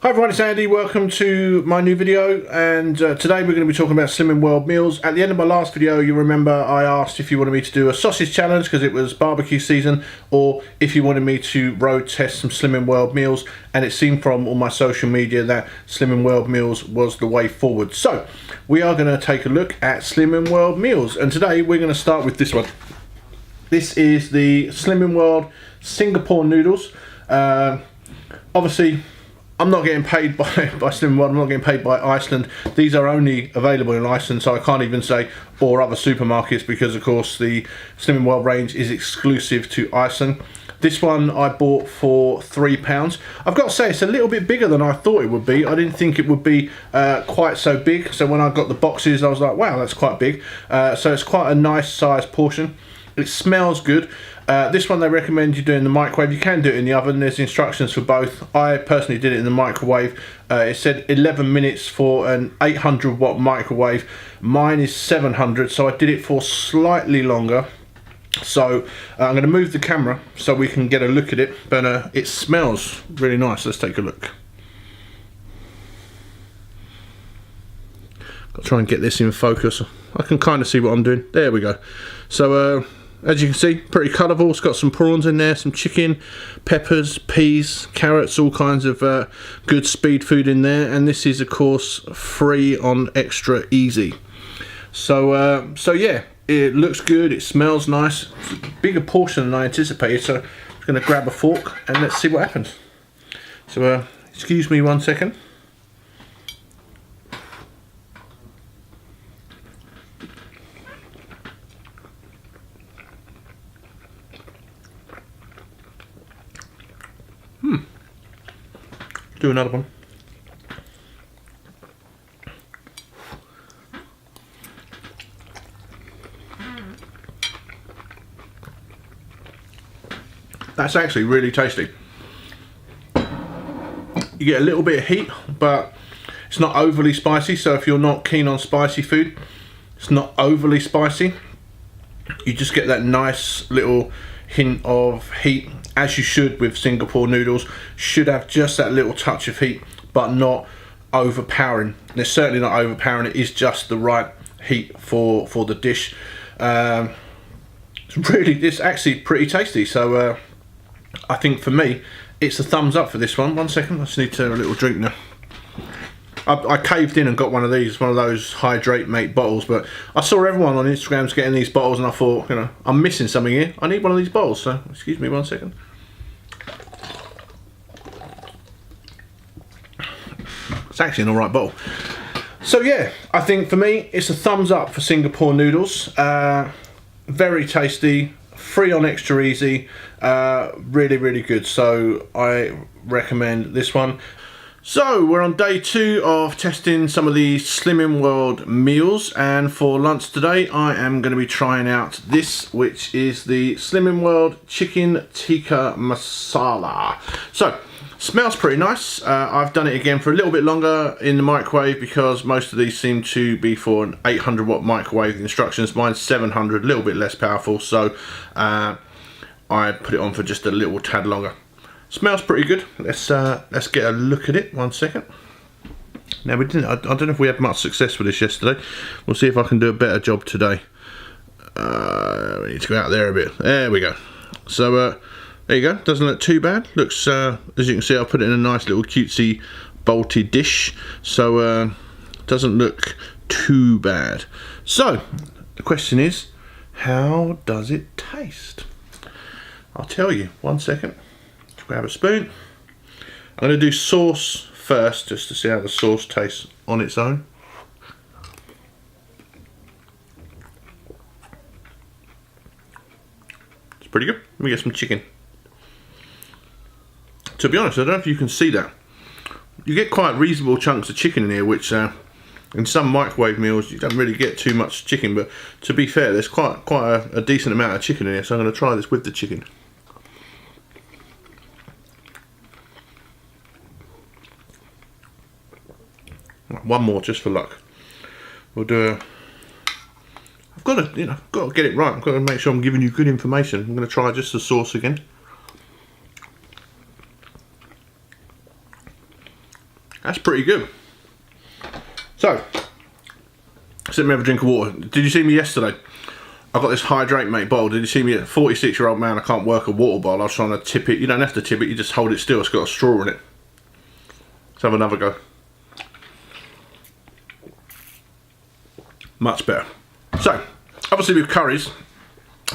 Hi everyone, it's Andy. Welcome to my new video, and today we're going to be talking about Slimming World meals. At the end of my last video, you remember I asked if you wanted me to do a sausage challenge because it was barbecue season, or if you wanted me to road test some Slimming World meals, and it seemed from all my social media that Slimming World meals was the way forward. So we are going to take a look at Slimming World meals, and today we're going to start with this one. This is the Slimming World Singapore noodles. Obviously, I'm not getting paid by Slimming World, I'm not getting paid by Iceland. These are only available in Iceland, so I can't even say or other supermarkets, because of course the Slimming World range is exclusive to Iceland. This one I bought for £3. I've got to say it's a little bit bigger than I thought it would be. I didn't think it would be quite so big, so when I got the boxes I was like, wow, that's quite big. So it's quite a nice sized portion. It smells good. This one they recommend you do in the microwave. You can do it in the oven. There's instructions for both. I personally did it in the microwave. It said 11 minutes for an 800 watt microwave. Mine is 700, so I did it for slightly longer. So I'm going to move the camera so we can get a look at it, but it smells really nice. Let's take a look. I'll try and get this in focus. I can kind of see what I'm doing. There we go. So as you can see, pretty colourful. It's got some prawns in there, some chicken, peppers, peas, carrots, all kinds of good speed food in there. And this is, of course, free on Extra Easy. So yeah, it looks good. It smells nice. It's a bigger portion than I anticipated. So I'm going to grab a fork and let's see what happens. So excuse me 1 second. Do another one. That's actually really tasty. You get a little bit of heat, but it's not overly spicy, so if you're not keen on spicy food, it's not overly spicy. You just get that nice little hint of heat, as you should with Singapore noodles. Should have just that little touch of heat, but not overpowering. And it's certainly not overpowering. It is just the right heat for the dish. It's actually pretty tasty. So I think for me, it's a thumbs up for this one. 1 second, I just need to have a little drink now. I caved in and got one of these, one of those HydrateM8 bottles, but I saw everyone on Instagram's getting these bottles and I thought, you know, I'm missing something here. I need one of these bottles, so excuse me 1 second. It's actually an alright bottle. So yeah, I think for me, it's a thumbs up for Singapore noodles. Very tasty, free on Extra Easy, really, really good. So I recommend this one. So we're on day 2 of testing some of the Slimming World meals, and for lunch today I am going to be trying out this, which is the Slimming World Chicken Tikka Masala. So smells pretty nice. I've done it again for a little bit longer in the microwave because most of these seem to be for an 800 watt microwave. The instructions, mine's 700, a little bit less powerful, so I put it on for just a little tad longer. Smells pretty good. Let's get a look at it. 1 second. Now we didn't. I don't know if we had much success with this yesterday. We'll see if I can do a better job today. We need to go out there a bit. There we go. So there you go. Doesn't look too bad. Looks as you can see, I put it in a nice little cutesy bolty dish. So doesn't look too bad. So the question is, how does it taste? I'll tell you. 1 second. Grab a spoon. I'm going to do sauce first, just to see how the sauce tastes on its own. It's pretty good. Let me get some chicken. To be honest, I don't know if you can see that. You get quite reasonable chunks of chicken in here, which in some microwave meals you don't really get too much chicken, but to be fair, there's quite a decent amount of chicken in here, so I'm going to try this with the chicken. One more just for luck. We'll do a. I've got to get it right. I've got to make sure I'm giving you good information. I'm going to try just the sauce again. That's pretty good. So, let me have a drink of water. Did you see me yesterday? I got this HydrateM8 bottle. Did you see me? A 46-year-old man, I can't work a water bottle. I was trying to tip it. You don't have to tip it, you just hold it still. It's got a straw in it. Let's have another go. Much better. So, obviously with curries,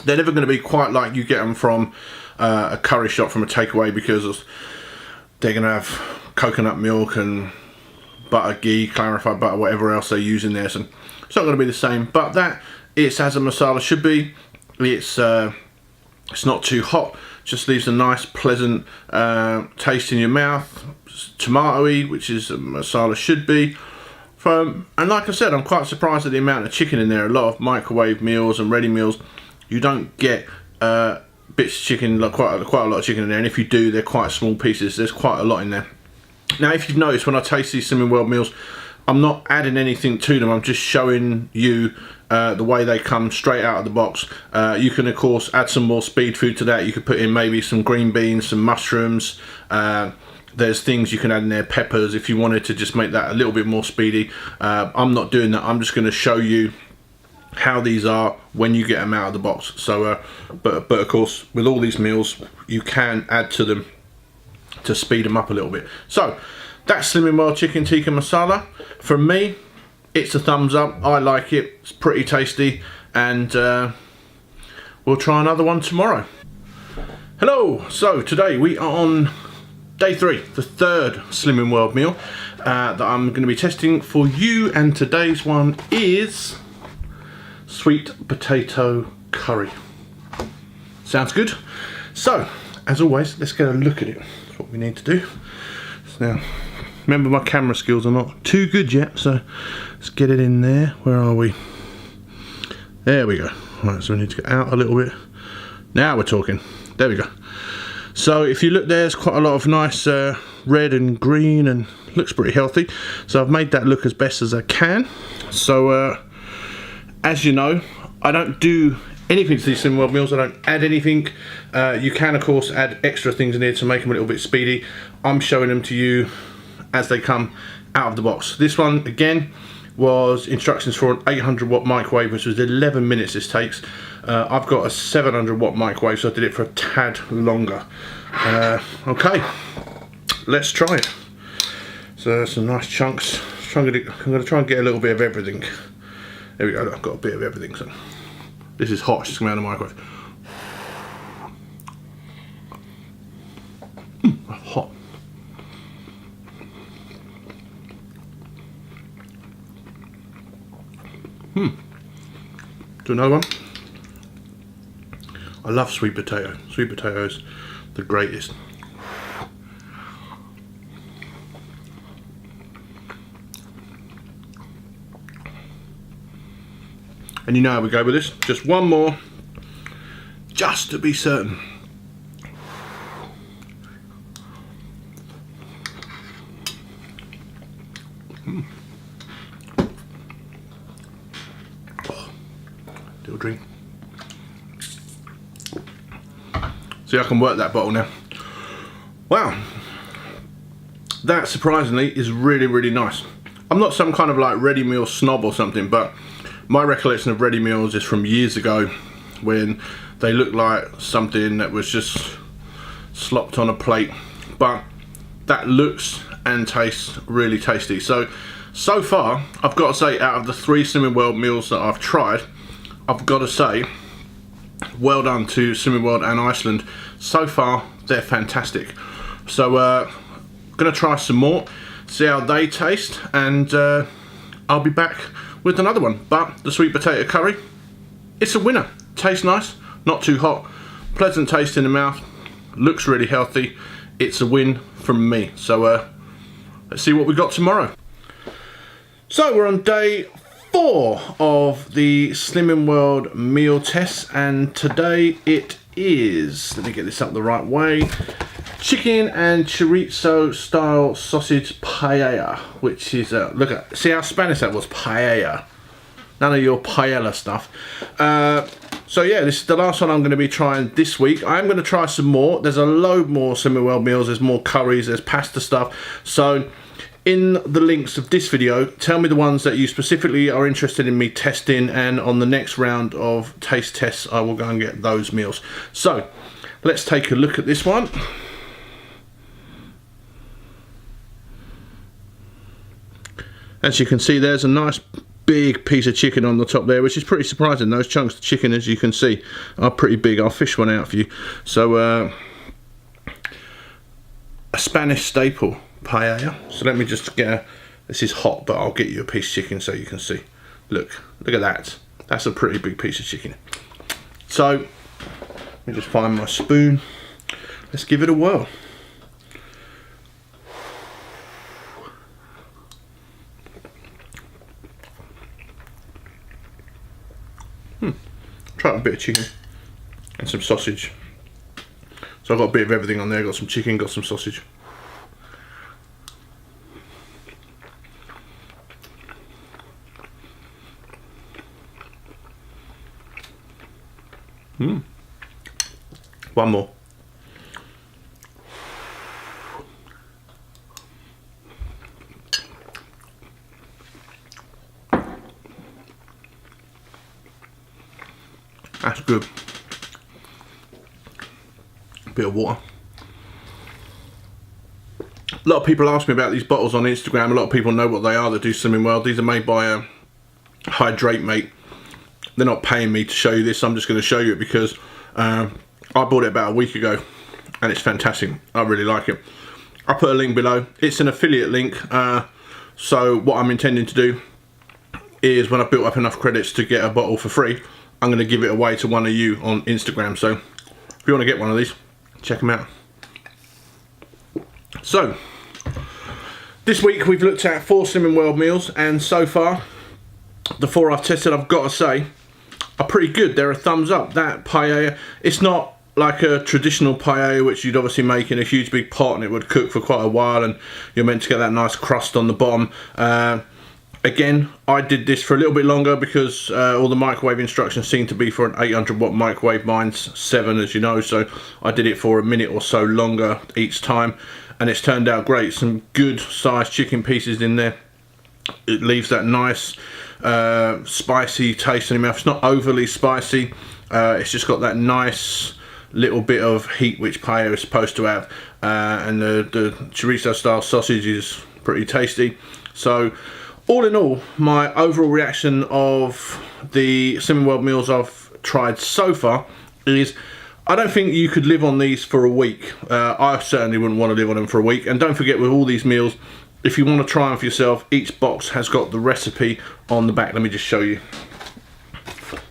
they're never going to be quite like you get them from a curry shop from a takeaway, because they're going to have coconut milk and butter, ghee, clarified butter, whatever else they use in there. So it's not going to be the same, but that it's as a masala should be. It's not too hot, just leaves a nice pleasant taste in your mouth. It's tomatoey, which is a masala should be. And like I said, I'm quite surprised at the amount of chicken in there. A lot of microwave meals and ready meals, you don't get bits of chicken, like quite a lot of chicken in there, and if you do, they're quite small pieces. There's quite a lot in there. Now, if you've noticed, when I taste these Slimming World meals, I'm not adding anything to them. I'm just showing you the way they come straight out of the box. You can, of course, add some more speed food to that. You could put in maybe some green beans, some mushrooms. There's things you can add in there, peppers, if you wanted to just make that a little bit more speedy. I'm not doing that. I'm just going to show you how these are when you get them out of the box. So, but of course, with all these meals, you can add to them to speed them up a little bit. So, that's Slimming World Chicken Tikka Masala. For me, it's a thumbs up. I like it. It's pretty tasty, and we'll try another one tomorrow. Hello. So today we are on Day 3, the third Slimming World meal that I'm going to be testing for you, and today's one is sweet potato curry. Sounds good? So, as always, let's get a look at it. That's what we need to do. Now, remember my camera skills are not too good yet, so let's get it in there. Where are we? There we go. Right, so we need to get out a little bit. Now we're talking. There we go. So if you look, there's quite a lot of nice red and green, and looks pretty healthy. So I've made that look as best as I can. So as you know, I don't do anything to these Slimming World meals. I don't add anything. You can, of course, add extra things in here to make them a little bit speedy. I'm showing them to you as they come out of the box. This one, again, was instructions for an 800 watt microwave, which was 11 minutes this takes. I've got a 700 watt microwave, so I did it for a tad longer. Okay, let's try it. So some nice chunks. I'm going to try and get a little bit of everything. There we go, I've got a bit of everything. So this is hot, it's just coming out of the microwave. Hot. Do another one. I love sweet potato. Sweet potatoes, the greatest. And you know how we go with this. Just one more, just to be certain. Little drink. See, I can work that bottle now. Wow, that surprisingly is really, really nice. I'm not some kind of like ready meal snob or something, but my recollection of ready meals is from years ago when they looked like something that was just slopped on a plate, but that looks and tastes really tasty. So far, I've got to say, out of the 3 Slimming World meals that I've tried, I've got to say, well done to Slimming World and Iceland. So far, they're fantastic. So, gonna try some more, see how they taste, and I'll be back with another one. But the sweet potato curry, it's a winner. Tastes nice, not too hot, pleasant taste in the mouth, looks really healthy. It's a win from me. So, let's see what we got tomorrow. So we're on day 4 of the Slimming World meal test, and today it is, let me get this up the right way, chicken and chorizo style sausage paella, which is, look at, see how Spanish that was, paella. None of your paella stuff. So yeah, this is the last one I'm going to be trying this week. I am going to try some more. There's a load more Slimming World meals. There's more curries, there's pasta stuff. So in the links of this video, tell me the ones that you specifically are interested in me testing, and on the next round of taste tests I will go and get those meals. So let's take a look at this one. As you can see, there's a nice big piece of chicken on the top there, which is pretty surprising. Those chunks of chicken, as you can see, are pretty big. I'll fish one out for you. So a Spanish staple, paella. So let me just get this is hot, but I'll get you a piece of chicken so you can see. Look at that. That's a pretty big piece of chicken. So let me just find my spoon. Let's give it a whirl. Try a bit of chicken and some sausage. So I've got a bit of everything on there. Got some chicken, got some sausage. One more. That's good. A bit of water. A lot of people ask me about these bottles on Instagram. A lot of people know what they are that do swimming well. These are made by HydrateM8. They're not paying me to show you this. I'm just going to show you it because I bought it about a week ago and it's fantastic. I really like it. I'll put a link below. It's an affiliate link. So what I'm intending to do is when I've built up enough credits to get a bottle for free, I'm going to give it away to one of you on Instagram. So if you want to get one of these, check them out. So this week we've looked at 4 Slimming World meals, and so far the 4 I've tested, I've got to say, are pretty good. They're a thumbs up. That paella, it's not like a traditional paella which you'd obviously make in a huge big pot and it would cook for quite a while and you're meant to get that nice crust on the bottom. Again, I did this for a little bit longer because all the microwave instructions seem to be for an 800 watt microwave. Mine's 7, as you know, so I did it for a minute or so longer each time, and it's turned out great. Some good sized chicken pieces in there. It leaves that nice spicy taste in your mouth. It's not overly spicy. It's just got that nice little bit of heat which paella is supposed to have, and the chorizo style sausage is pretty tasty. So all in all, my overall reaction of the Slimming World meals I've tried so far is I don't think you could live on these for a week. I certainly wouldn't want to live on them for a week. And don't forget, with all these meals, if you want to try them for yourself, each box has got the recipe on the back. Let me just show you.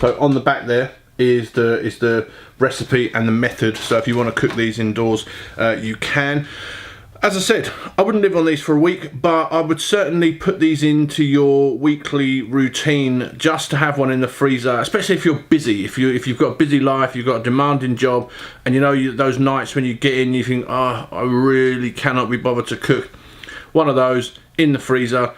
So on the back there is the recipe and the method. So if you want to cook these indoors, you can. As I said, I wouldn't live on these for a week, but I would certainly put these into your weekly routine just to have one in the freezer, especially if you're busy. If you've got a busy life, you've got a demanding job, and you know those nights when you get in, you think, oh, I really cannot be bothered to cook. One of those in the freezer,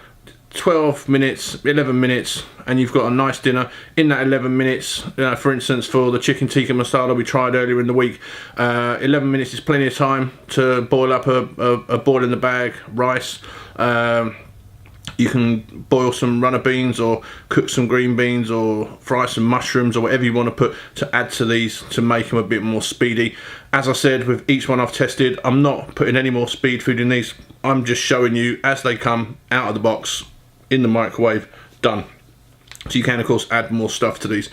12 minutes, 11 minutes, and you've got a nice dinner in that 11 minutes. For instance, for the chicken tikka masala we tried earlier in the week, 11 minutes is plenty of time to boil up a boil in the bag rice. You can boil some runner beans or cook some green beans or fry some mushrooms or whatever you want to put to add to these to make them a bit more speedy. As I said, with each one I've tested, I'm not putting any more speed food in these. I'm just showing you as they come out of the box in the microwave, done. So you can of course add more stuff to these.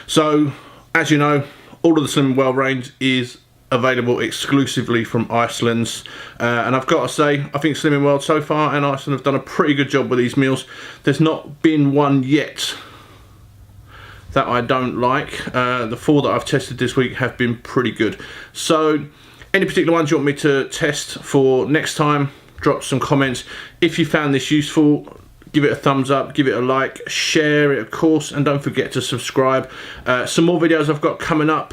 So as you know, all of the Slimming World range is available exclusively from Iceland's, and I've got to say, I think Slimming World so far and Iceland have done a pretty good job with these meals. There's not been one yet that I don't like. The 4 that I've tested this week have been pretty good. So any particular ones you want me to test for next time, drop some comments. If you found this useful, give it a thumbs up, give it a like, share it of course, and don't forget to subscribe. Some more videos I've got coming up.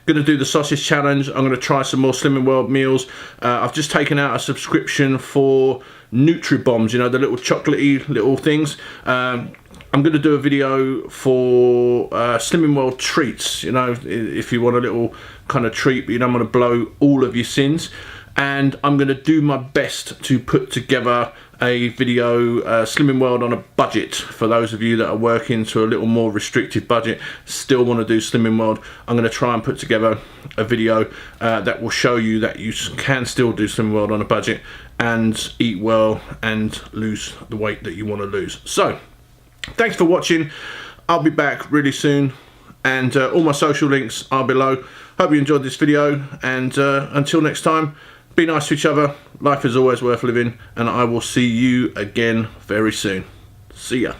Going to do the sausage challenge. I'm going to try some more Slimming World meals. I've just taken out a subscription for Nutribombs, you know, the little chocolatey little things. I'm going to do a video for Slimming World treats, you know, if you want a little kind of treat but you don't want to blow all of your sins. and I'm going to do my best to put together a video, Slimming World on a budget. For those of you that are working to a little more restricted budget, still want to do Slimming World, I'm going to try and put together a video that will show you that you can still do Slimming World on a budget and eat well and lose the weight that you want to lose. So thanks for watching. I'll be back really soon, and all my social links are below. Hope you enjoyed this video, and until next time, be nice to each other. Life is always worth living, and I will see you again very soon. See ya.